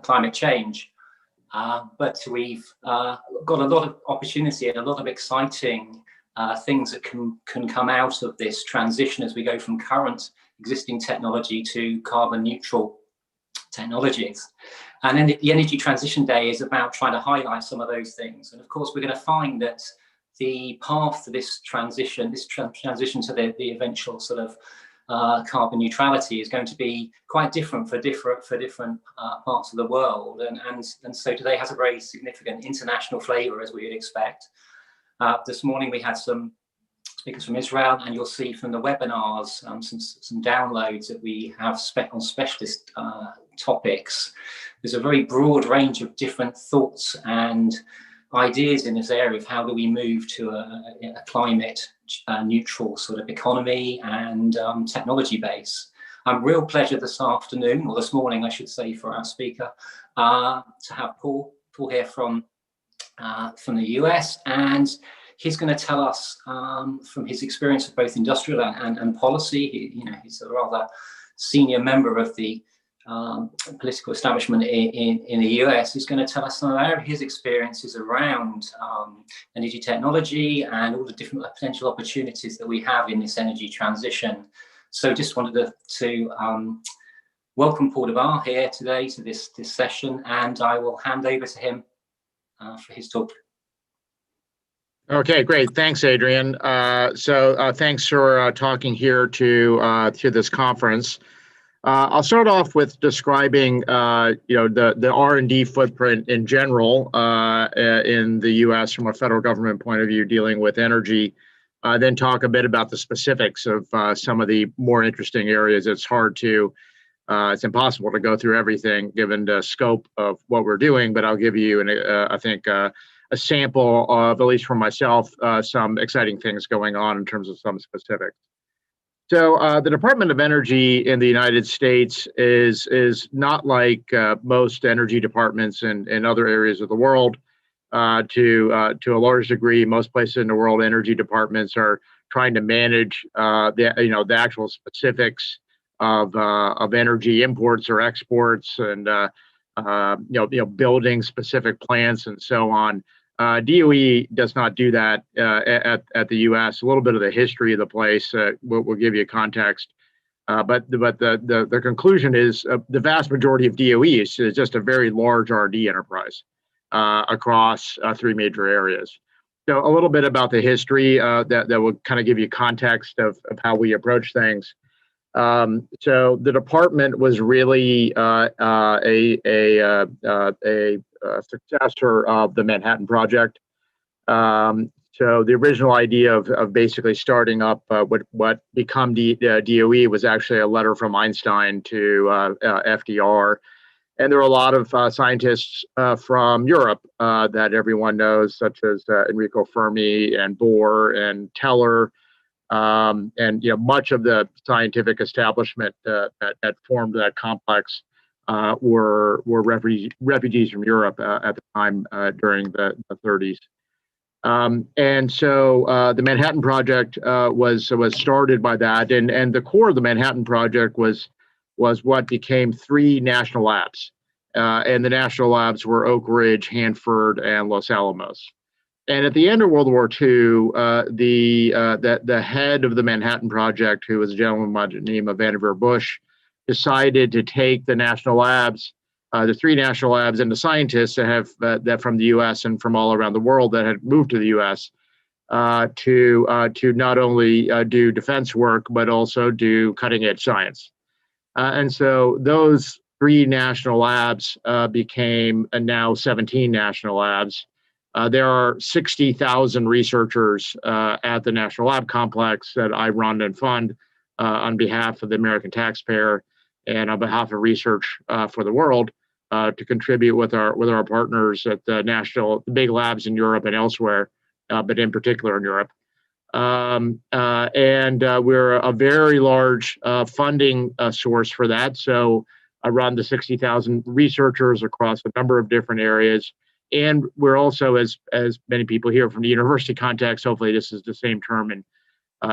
climate change. But we've got a lot of opportunity and a lot of exciting things that can come out of this transition as we go from current existing technology to carbon neutral technologies. And then the Energy Transition Day is about trying to highlight some of those things. And of course, we're going to find that the path to this transition, transition to the eventual sort of carbon neutrality is going to be quite different for different parts of the world. And so today has a very significant international flavor, as we would expect. This morning we had some speakers from Israel, and you'll see from the webinars some downloads that we have on specialist topics. There's a very broad range of different thoughts and ideas in this area of how do we move to a climate neutral sort of economy and technology base. Real pleasure this afternoon, or this morning I should say, for our speaker, to have Paul here from the US, and he's going to tell us from his experience of both industrial and policy. He's a rather senior member of the political establishment in the US. He's going to tell us some of his experiences around energy technology and all the different potential opportunities that we have in this energy transition. So just wanted to welcome Paul Devar here today to this session, and I will hand over to him for his talk. Okay, great. Thanks, Adrian. So thanks for talking here to this conference. I'll start off with describing, the R&D footprint in general in the U.S. from a federal government point of view dealing with energy. Then talk a bit about the specifics of some of the more interesting areas. It's impossible to go through everything given the scope of what we're doing, but I'll give you, I think, a sample of, at least for myself, some exciting things going on in terms of some specifics. So the Department of Energy in the United States is not like most energy departments in other areas of the world. To a large degree, most places in the world, energy departments are trying to manage the actual specifics of energy imports or exports, and building specific plants and so on. DOE does not do that at the U.S. A little bit of the history of the place will give you context, but the conclusion is the vast majority of DOE is just a very large R&D enterprise across three major areas. So a little bit about the history that will kind of give you context of how we approach things. So the department was really a successor of the Manhattan Project. So the original idea of basically starting up what become DOE was actually a letter from Einstein to FDR. And there are a lot of scientists from Europe that everyone knows, such as Enrico Fermi and Bohr and Teller. And much of the scientific establishment that formed that complex were refugees from Europe at the time during the 30s. And so the Manhattan Project was started by that, and the core of the Manhattan Project was what became three national labs, and the national labs were Oak Ridge, Hanford, and Los Alamos. And at the end of World War II, the head of the Manhattan Project, who was a gentleman by the name of Vannevar Bush, decided to take the national labs, the three national labs, and the scientists that from the U.S. and from all around the world that had moved to the U.S. To not only do defense work but also do cutting-edge science. And so those three national labs became now 17 national labs. There are 60,000 researchers at the National Lab Complex that I run and fund on behalf of the American taxpayer and on behalf of Research for the World to contribute with our partners at the big labs in Europe and elsewhere, but in particular in Europe. And we're a very large funding source for that. So I run the 60,000 researchers across a number of different areas. And we're also, as many people here from the university context, hopefully this is the same term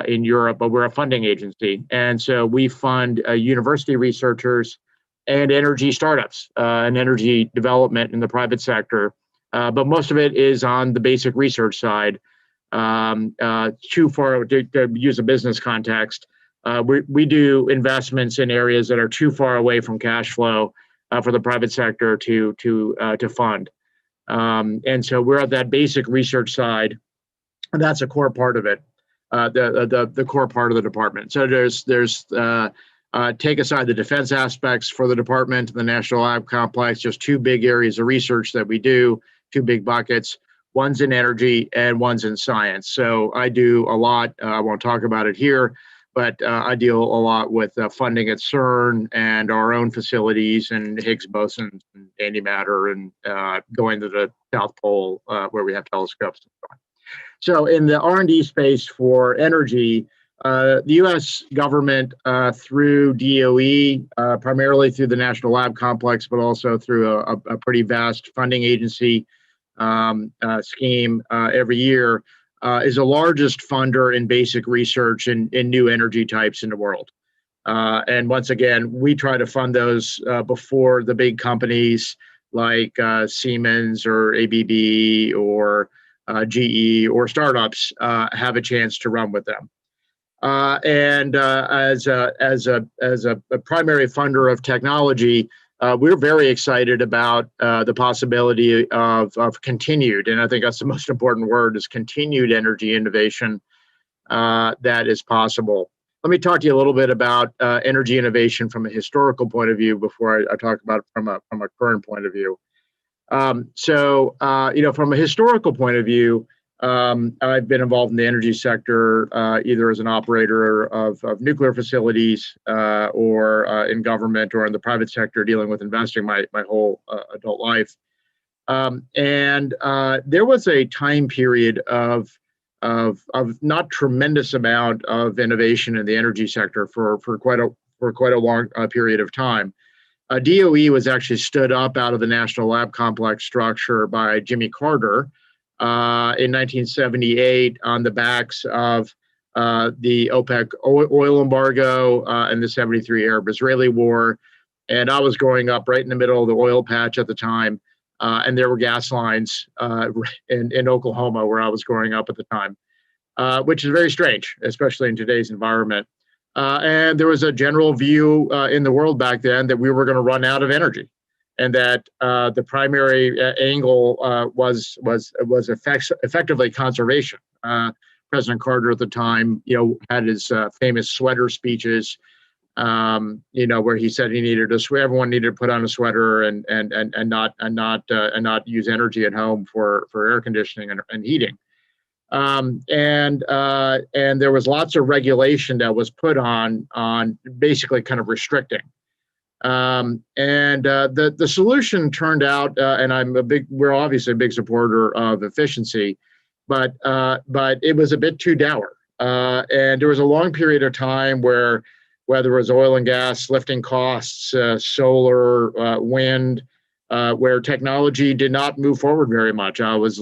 in Europe, but we're a funding agency. And so we fund university researchers and energy startups and energy development in the private sector. But most of it is on the basic research side. Too far to use a business context. We do investments in areas that are too far away from cash flow for the private sector to fund. And so we're at that basic research side, and that's a core part of it, the core part of the department. So there's take aside the defense aspects for the department, the National Lab Complex, just two big areas of research that we do, two big buckets. One's in energy and one's in science. So I do a lot. I won't talk about it here, but I deal a lot with funding at CERN and our own facilities and Higgs boson and antimatter and going to the South Pole where we have telescopes and so on. So in the R&D space for energy, the U.S. government through DOE, primarily through the National Lab Complex, but also through a pretty vast funding agency scheme every year, is the largest funder in basic research in new energy types in the world. And once again, we try to fund those before the big companies like Siemens or ABB or GE or startups have a chance to run with them. And as a primary funder of technology, we're very excited about the possibility of continued, and I think that's the most important word, is continued energy innovation that is possible. Let me talk to you a little bit about energy innovation from a historical point of view before I talk about it from a current point of view. From a historical point of view, I've been involved in the energy sector either as an operator of nuclear facilities or in government or in the private sector dealing with investing my whole adult life. And there was a time period of not tremendous amount of innovation in the energy sector for quite a long period of time. DOE was actually stood up out of the National Lab Complex structure by Jimmy Carter in 1978 on the backs of the OPEC oil embargo and the 73 Arab-Israeli war. And I was growing up right in the middle of the oil patch at the time, and there were gas lines in Oklahoma where I was growing up at the time, which is very strange, especially in today's environment. And there was a general view in the world back then that we were going to run out of energy, and that the primary angle was effectively conservation. President Carter at the time, had his famous sweater speeches, where he said he needed everyone needed to put on a sweater and not use energy at home for air conditioning and heating. And there was lots of regulation that was put on basically kind of restricting. The solution turned out, and we're obviously a big supporter of efficiency, but it was a bit too dour. And there was a long period of time where, whether it was oil and gas, lifting costs, solar, wind, where technology did not move forward very much. I was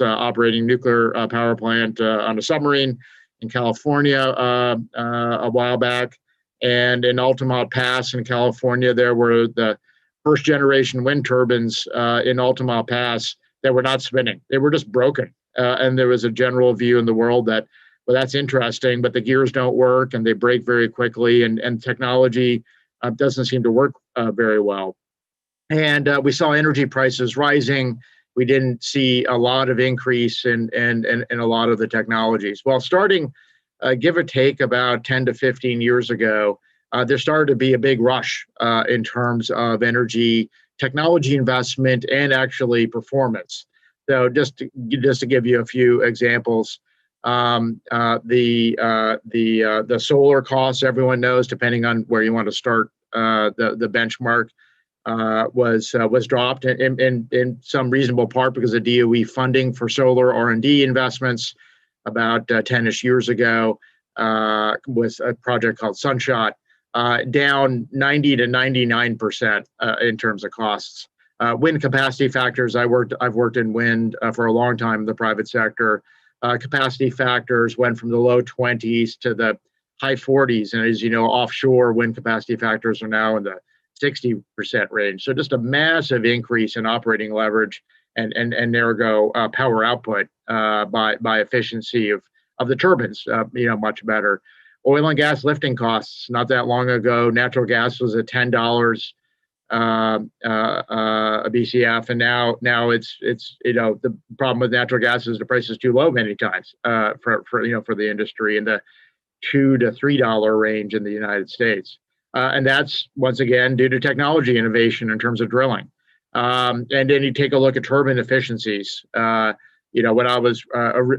operating nuclear power plant on a submarine in California a while back, and in Altamont Pass in California, there were the first generation wind turbines in Altamont Pass that were not spinning; they were just broken. And there was a general view in the world that, well, that's interesting, but the gears don't work and they break very quickly, and technology doesn't seem to work very well. And we saw energy prices rising. We didn't see a lot of increase in a lot of the technologies. Well, starting give or take about 10 to 15 years ago, there started to be a big rush in terms of energy technology investment and actually performance. So just to give you a few examples, the solar costs, everyone knows, depending on where you want to start, the benchmark was dropped in some reasonable part because of DOE funding for solar R&D investments about 10-ish years ago, with a project called Sunshot, down 90 to 99% in terms of costs. Wind capacity factors, I've worked in wind for a long time in the private sector. Capacity factors went from the low 20s to the high 40s. And as you know, offshore wind capacity factors are now in the 60% range. So just a massive increase in operating leverage and ergo power output by efficiency of the turbines, much better. Oil and gas lifting costs. Not that long ago, natural gas was at $10 a BCF, and now it's the problem with natural gas is the price is too low many times for the industry in the $2 to $3 range in the United States, and that's once again due to technology innovation in terms of drilling. And then you take a look at turbine efficiencies. When I was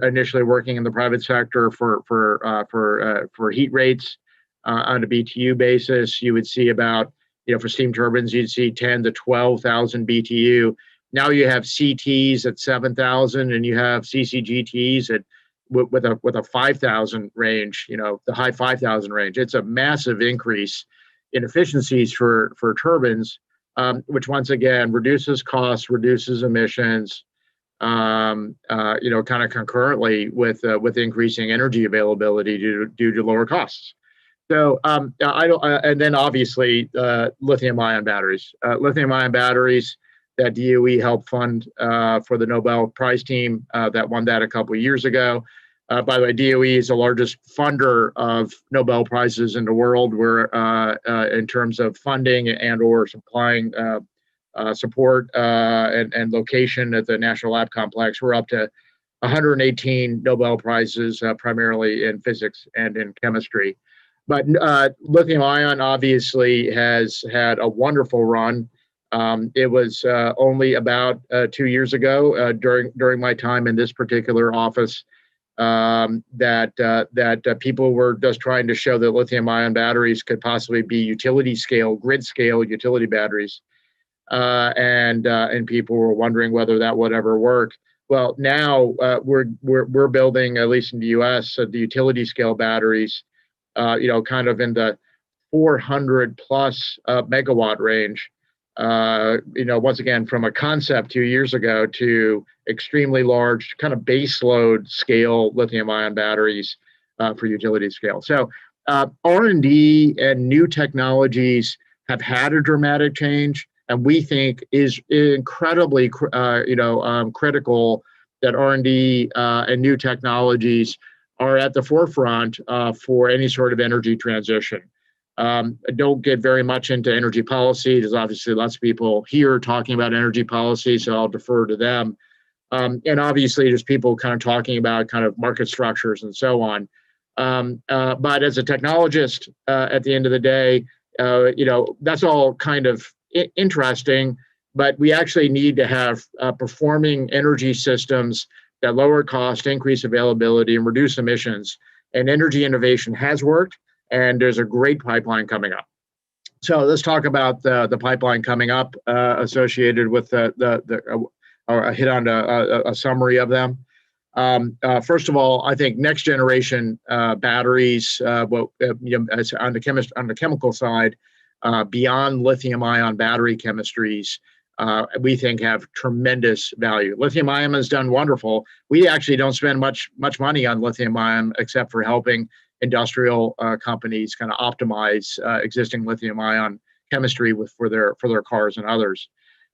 initially working in the private sector for heat rates on a BTU basis, you would see about, for steam turbines, you'd see 10 to 12,000 BTU. Now you have CTs at 7,000, and you have CCGTs with a 5,000 range. The high 5,000 range. It's a massive increase in efficiencies for turbines, which once again reduces costs, reduces emissions. Kind of concurrently with increasing energy availability due to lower costs. So and then obviously lithium-ion batteries. Lithium-ion batteries that DOE helped fund for the Nobel Prize team that won that a couple of years ago. By the way, DOE is the largest funder of Nobel Prizes in the world. We're in terms of funding and/or supplying support and location at the National Lab Complex. We're up to 118 Nobel Prizes, primarily in physics and in chemistry. But lithium ion obviously has had a wonderful run. It was only about 2 years ago during my time in this particular office that people were just trying to show that lithium ion batteries could possibly be utility scale, grid scale utility batteries. And people were wondering whether that would ever work. Well, now we're building, at least in the U.S., the utility scale batteries, kind of in the 400 plus megawatt range. Once again, from a concept 2 years ago to extremely large, kind of base load scale lithium-ion batteries for utility scale. So R&D and new technologies have had a dramatic change. And we think is incredibly, critical that R&D and new technologies are at the forefront for any sort of energy transition. I don't get very much into energy policy. There's obviously lots of people here talking about energy policy, so I'll defer to them. And obviously, there's people kind of talking about kind of market structures and so on. But as a technologist, at the end of the day, that's all kind of interesting, but we actually need to have performing energy systems that lower cost, increase availability, and reduce emissions. And energy innovation has worked, and there's a great pipeline coming up. So let's talk about the pipeline coming up associated with or hit on a summary of them. First of all, I think next generation batteries, on the chemical side, beyond lithium-ion battery chemistries, we think have tremendous value. Lithium-ion has done wonderful. We actually don't spend much money on lithium-ion except for helping industrial companies kind of optimize existing lithium-ion chemistry for their cars and others.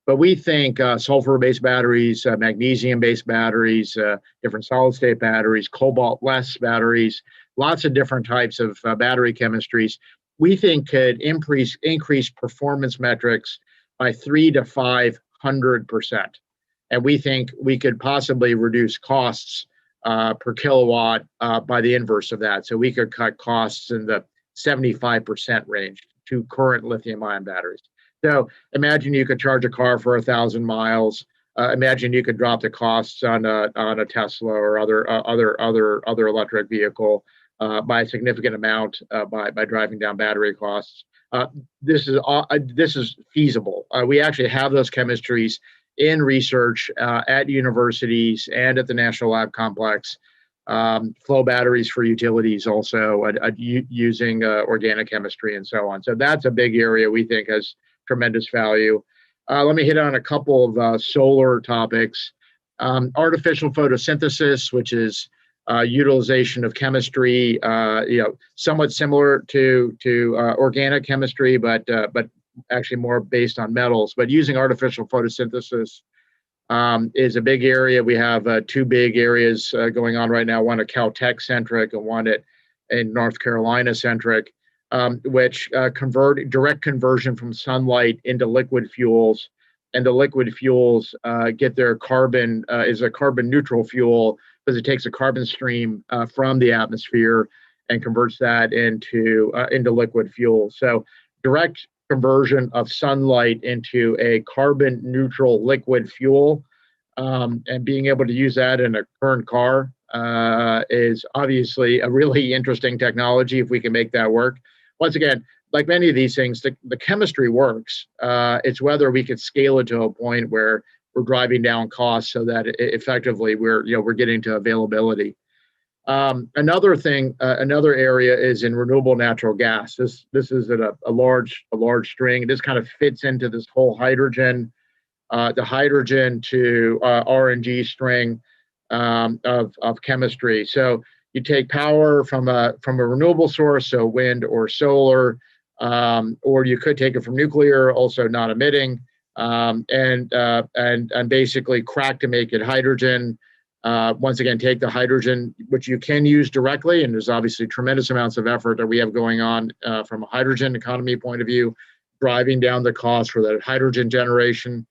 But we think sulfur-based batteries, magnesium-based batteries, different solid-state batteries, cobalt-less batteries, lots of different types of battery chemistries, we think could increase performance metrics by 300 to 500%. And we think we could possibly reduce costs per kilowatt by the inverse of that. So we could cut costs in the 75% range to current lithium-ion batteries. So imagine you could charge a car for 1,000 miles. Imagine you could drop the costs on a Tesla or other electric vehicle by a significant amount by driving down battery costs. This is feasible. We actually have those chemistries in research at universities and at the National Lab Complex. Flow batteries for utilities also using organic chemistry and so on. So that's a big area we think has tremendous value. Let me hit on a couple of solar topics. Artificial photosynthesis, which is utilization of chemistry, somewhat similar to organic chemistry, but actually more based on metals, but using artificial photosynthesis is a big area. We have two big areas going on right now, one at Caltech centric and one in North Carolina centric, which convert direct conversion from sunlight into liquid fuels. And the liquid fuels get their carbon is a carbon neutral fuel because it takes a carbon stream from the atmosphere and converts that into liquid fuel. So direct conversion of sunlight into a carbon neutral liquid fuel, and being able to use that in a current car is obviously a really interesting technology if we can make that work. Once again, like many of these things, the chemistry works. It's whether we could scale it to a point where we're driving down costs so that effectively we're getting to availability. Another area is in renewable natural gas. This is a large string. This kind of fits into this whole hydrogen, the hydrogen to RNG string of chemistry. So you take power from a renewable source, so wind or solar, or you could take it from nuclear, also non-emitting, and basically crack to make it hydrogen. Once again, take the hydrogen, which you can use directly, and there's obviously tremendous amounts of effort that we have going on from a hydrogen economy point of view, driving down the cost for that hydrogen generation,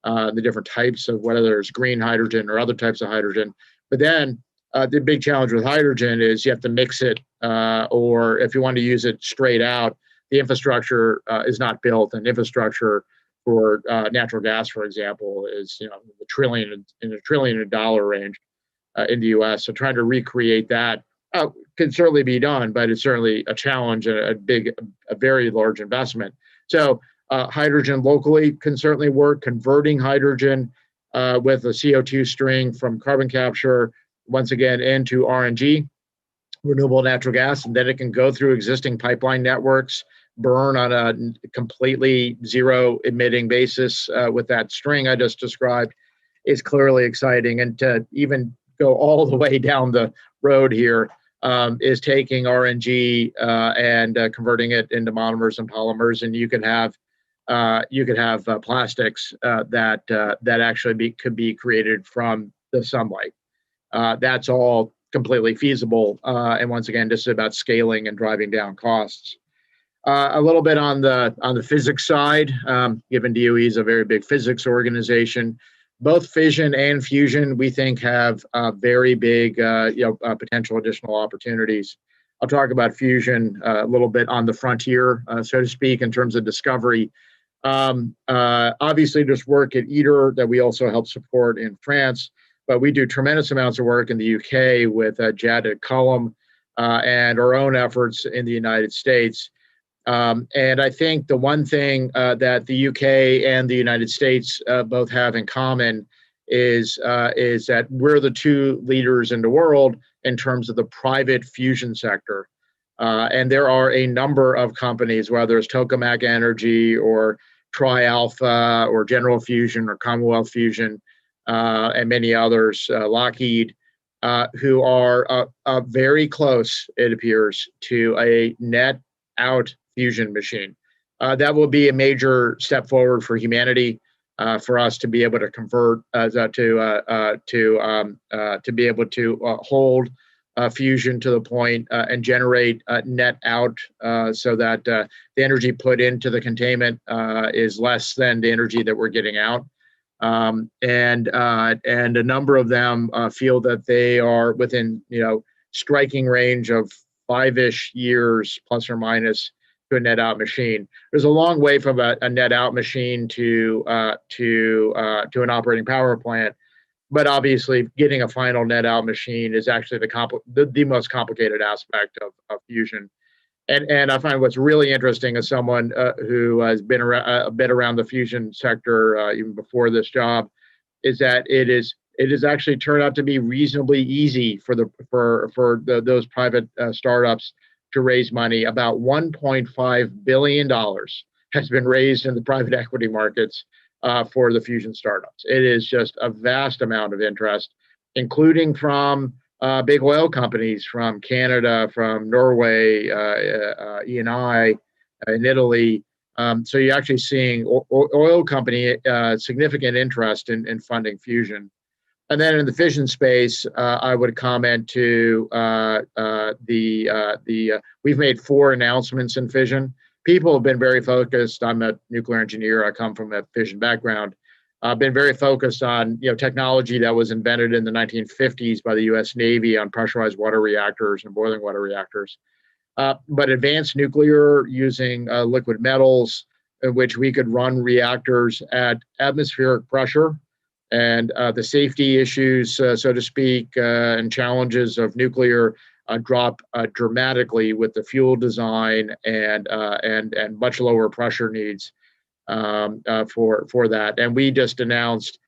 the different types of whether it's green hydrogen or other types of hydrogen. But then the big challenge with hydrogen is you have to mix it, or if you want to use it straight out, the infrastructure is not built, and infrastructure for natural gas, for example, is in the trillion dollar range in the U.S. So trying to recreate that can certainly be done, but it's certainly a challenge and a very large investment. So hydrogen locally can certainly work. Converting hydrogen with a CO2 string from carbon capture, once again, into RNG, renewable natural gas, and then it can go through existing pipeline networks, burn on a completely zero emitting basis with that string I just described, is clearly exciting. And to even go all the way down the road here is taking RNG and converting it into monomers and polymers, and you could have plastics that actually could be created from the sunlight. That's all completely feasible. And once again, this is about scaling and driving down costs. A little bit on the physics side, given DOE is a very big physics organization, both fission and fusion we think have very big potential additional opportunities. I'll talk about fusion a little bit on the frontier, so to speak, in terms of discovery. Obviously, there's work at ITER that we also help support in France, but we do tremendous amounts of work in the UK with JET at Culham and our own efforts in the United States. And I think the one thing that the UK and the United States both have in common is that we're the two leaders in the world in terms of the private fusion sector. And there are a number of companies, whether it's Tokamak Energy or TriAlpha or General Fusion or Commonwealth Fusion and many others, Lockheed, who are very close, it appears, to a net out fusion machine. That will be a major step forward for humanity, for us to be able to convert, to be able to hold fusion to the point and generate net out, so that the energy put into the containment is less than the energy that we're getting out. And a number of them feel that they are within striking range of 5-ish years plus or minus to a net out machine. There's a long way from a net out machine to an operating power plant, but obviously getting a final net out machine is actually the most complicated aspect of fusion. And I find what's really interesting as someone who has been a bit around the fusion sector even before this job, is that it has actually turned out to be reasonably easy for those private startups to raise money. About $1.5 billion has been raised in the private equity markets for the fusion startups. It is just a vast amount of interest, including from big oil companies from Canada, from Norway, Eni in Italy, So you're actually seeing oil company significant interest in funding fusion. And then in the fission space, I would comment to we've made 4 announcements in fission. People have been very focused. I'm a nuclear engineer. I come from a fission background. I've been very focused on technology that was invented in the 1950s by the U.S. Navy on pressurized water reactors and boiling water reactors. But advanced nuclear using liquid metals, in which we could run reactors at atmospheric pressure, and the safety issues, so to speak, and challenges of nuclear drop dramatically with the fuel design and much lower pressure needs for that. And we just announced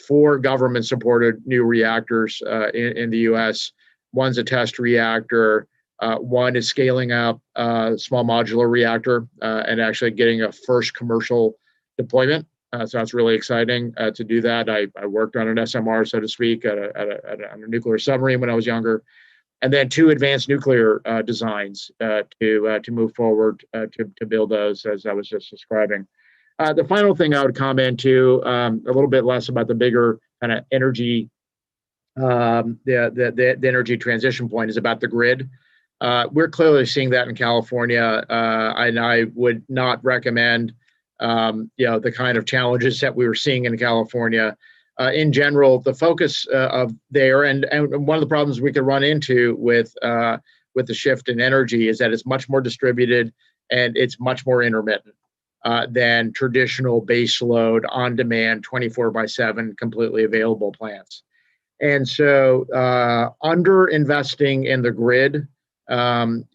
4 government-supported new reactors in the U.S. One's a test reactor. One is scaling up a small modular reactor and actually getting a first commercial deployment. So that's really exciting to do that. I worked on an SMR, so to speak, on a nuclear submarine when I was younger. And then 2 advanced nuclear designs to move forward to build those, as I was just describing. The final thing I would comment to, a little bit less about the bigger kind of energy, the energy transition point, is about the grid. We're clearly seeing that in California, and I would not recommend the kind of challenges that we were seeing in California. In general, the focus of there, and one of the problems we could run into with the shift in energy is that it's much more distributed and it's much more intermittent than traditional baseload, on-demand, 24/7, completely available plants. And so under-investing in the grid can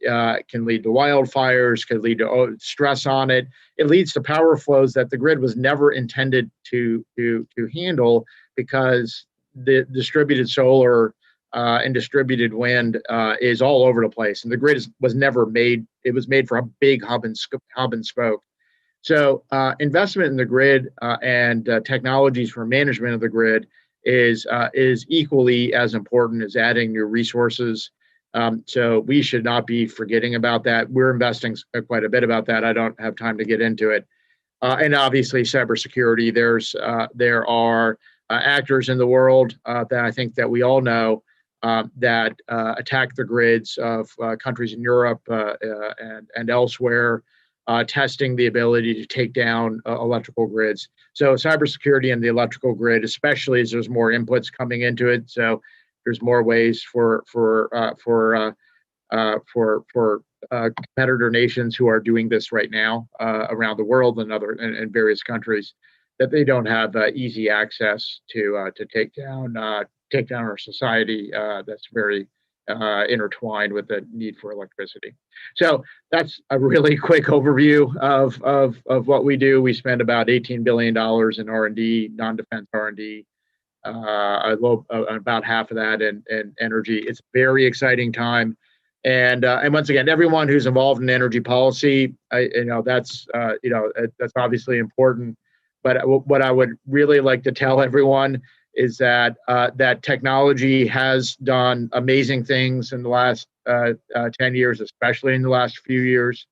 lead to wildfires, can lead to stress on it. It leads to power flows that the grid was never intended to handle, because the distributed solar and distributed wind is all over the place. And the grid was never made. It was made for a big hub and spoke. So investment in the grid and technologies for management of the grid is equally as important as adding new resources. So we should not be forgetting about that. We're investing quite a bit about that. I don't have time to get into it. And obviously, cybersecurity. There are actors in the world that I think that we all know that attack the grids of countries in Europe and elsewhere, testing the ability to take down electrical grids. So cybersecurity and the electrical grid, especially as there's more inputs coming into it. So there's more ways for competitor nations who are doing this right now around the world and in various countries, that they don't have easy access to take down our society that's very intertwined with the need for electricity. So that's a really quick overview of what we do. We spend about $18 billion in R&D, non-defense R&D. About half of that in energy. It's a very exciting time, and once again, everyone who's involved in energy policy, that's obviously important. But what I would really like to tell everyone is that that technology has done amazing things in the last 10 years, especially in the last few years,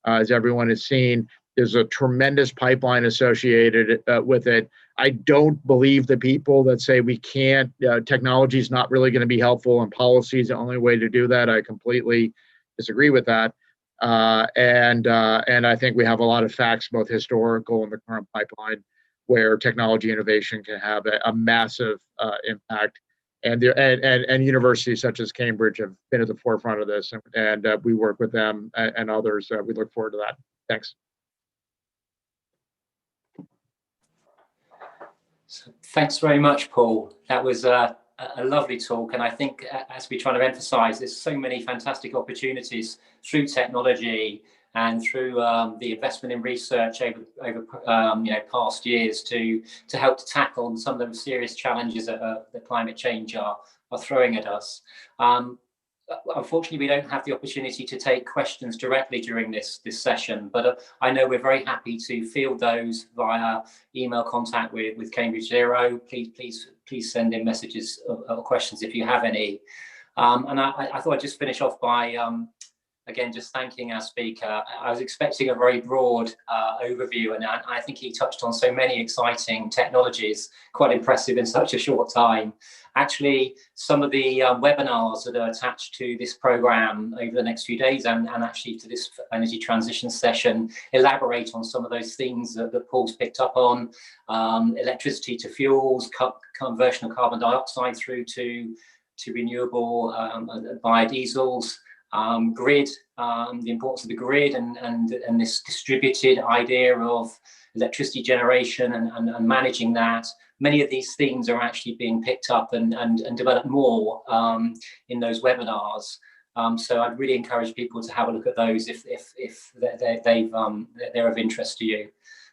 as everyone has seen. There's a tremendous pipeline associated with it. I don't believe the people that say we can't, technology is not really going to be helpful and policy is the only way to do that. I completely disagree with that. And I think we have a lot of facts, both historical and the current pipeline, where technology innovation can have a massive impact. And universities such as Cambridge have been at the forefront of this, and we work with them and others. We look forward to that. Thanks. So thanks very much, Paul. That was a lovely talk. And I think, as we try to emphasize, there's so many fantastic opportunities through technology and through the investment in research over past years to help to tackle some of the serious challenges that the climate change are throwing at us. Unfortunately, we don't have the opportunity to take questions directly during this session, but I know we're very happy to field those via email contact with Cambridge Zero. Please send in messages or questions if you have any. And I thought I'd just finish off by again, just thanking our speaker. I was expecting a very broad overview, and I think he touched on so many exciting technologies, quite impressive in such a short time. Actually, some of the webinars that are attached to this program over the next few days and actually to this energy transition session elaborate on some of those themes that Paul's picked up on, electricity to fuels, conversion of carbon dioxide through to renewable biodiesels, grid, the importance of the grid and this distributed idea of electricity generation and managing that. Many of these themes are actually being picked up and developed more in those webinars. So I'd really encourage people to have a look at those if they're of interest to you.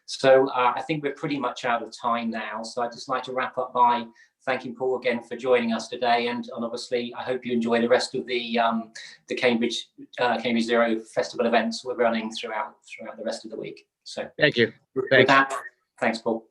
So I think we're pretty much out of time now. So I'd just like to wrap up by thanking Paul again for joining us today, and obviously I hope you enjoy the rest of the Cambridge Zero Festival events we're running throughout the rest of the week. So thank you. With that, thanks, Paul.